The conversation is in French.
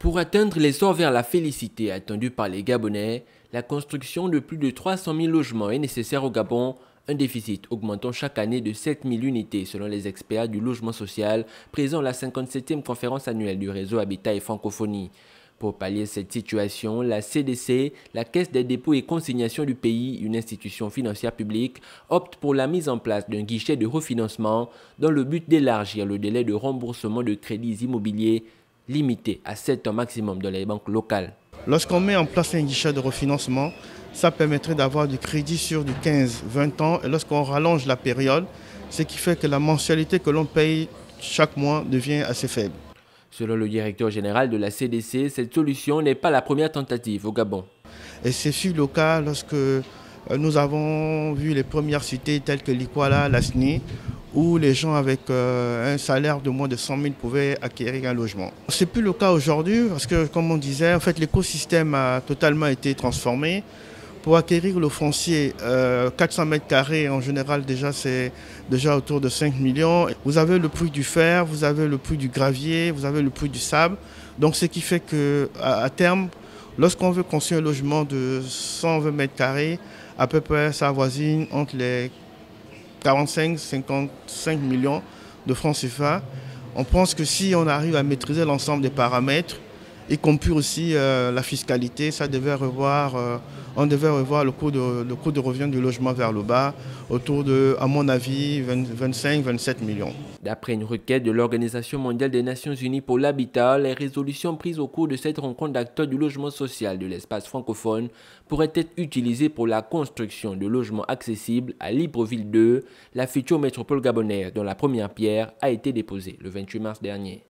Pour atteindre l'essor vers la félicité attendue par les Gabonais, la construction de plus de 300 000 logements est nécessaire au Gabon, un déficit augmentant chaque année de 7 000 unités selon les experts du logement social présents à la 57e conférence annuelle du réseau Habitat et Francophonie. Pour pallier cette situation, la CDC, la Caisse des dépôts et consignations du pays, une institution financière publique, opte pour la mise en place d'un guichet de refinancement dans le but d'élargir le délai de remboursement de crédits immobiliers limité à 7 ans maximum dans les banques locales. Lorsqu'on met en place un guichet de refinancement, ça permettrait d'avoir du crédit sur du 15-20 ans. Et lorsqu'on rallonge la période, ce qui fait que la mensualité que l'on paye chaque mois devient assez faible. Selon le directeur général de la CDC, cette solution n'est pas la première tentative au Gabon. Et c'est sur le cas lorsque nous avons vu les premières cités telles que l'Ikwala, la SNI, où les gens avec un salaire de moins de 100 000 pouvaient acquérir un logement. Ce n'est plus le cas aujourd'hui parce que, comme on disait, en fait, l'écosystème a totalement été transformé. Pour acquérir le foncier, 400 mètres carrés, en général, déjà, c'est déjà autour de 5 millions. Vous avez le prix du fer, vous avez le prix du gravier, vous avez le prix du sable. Donc, ce qui fait qu'à terme, lorsqu'on veut construire un logement de 120 mètres carrés, à peu près, ça avoisine entre les 45-55 millions de francs CFA. On pense que si on arrive à maîtriser l'ensemble des paramètres, y compris aussi la fiscalité, on devait revoir le coût de revient du logement vers le bas, autour de, à mon avis, 25-27 millions. D'après une requête de l'Organisation mondiale des Nations Unies pour l'habitat, les résolutions prises au cours de cette rencontre d'acteurs du logement social de l'espace francophone pourraient être utilisées pour la construction de logements accessibles à Libreville 2, la future métropole gabonaise dont la première pierre a été déposée le 28 mars dernier.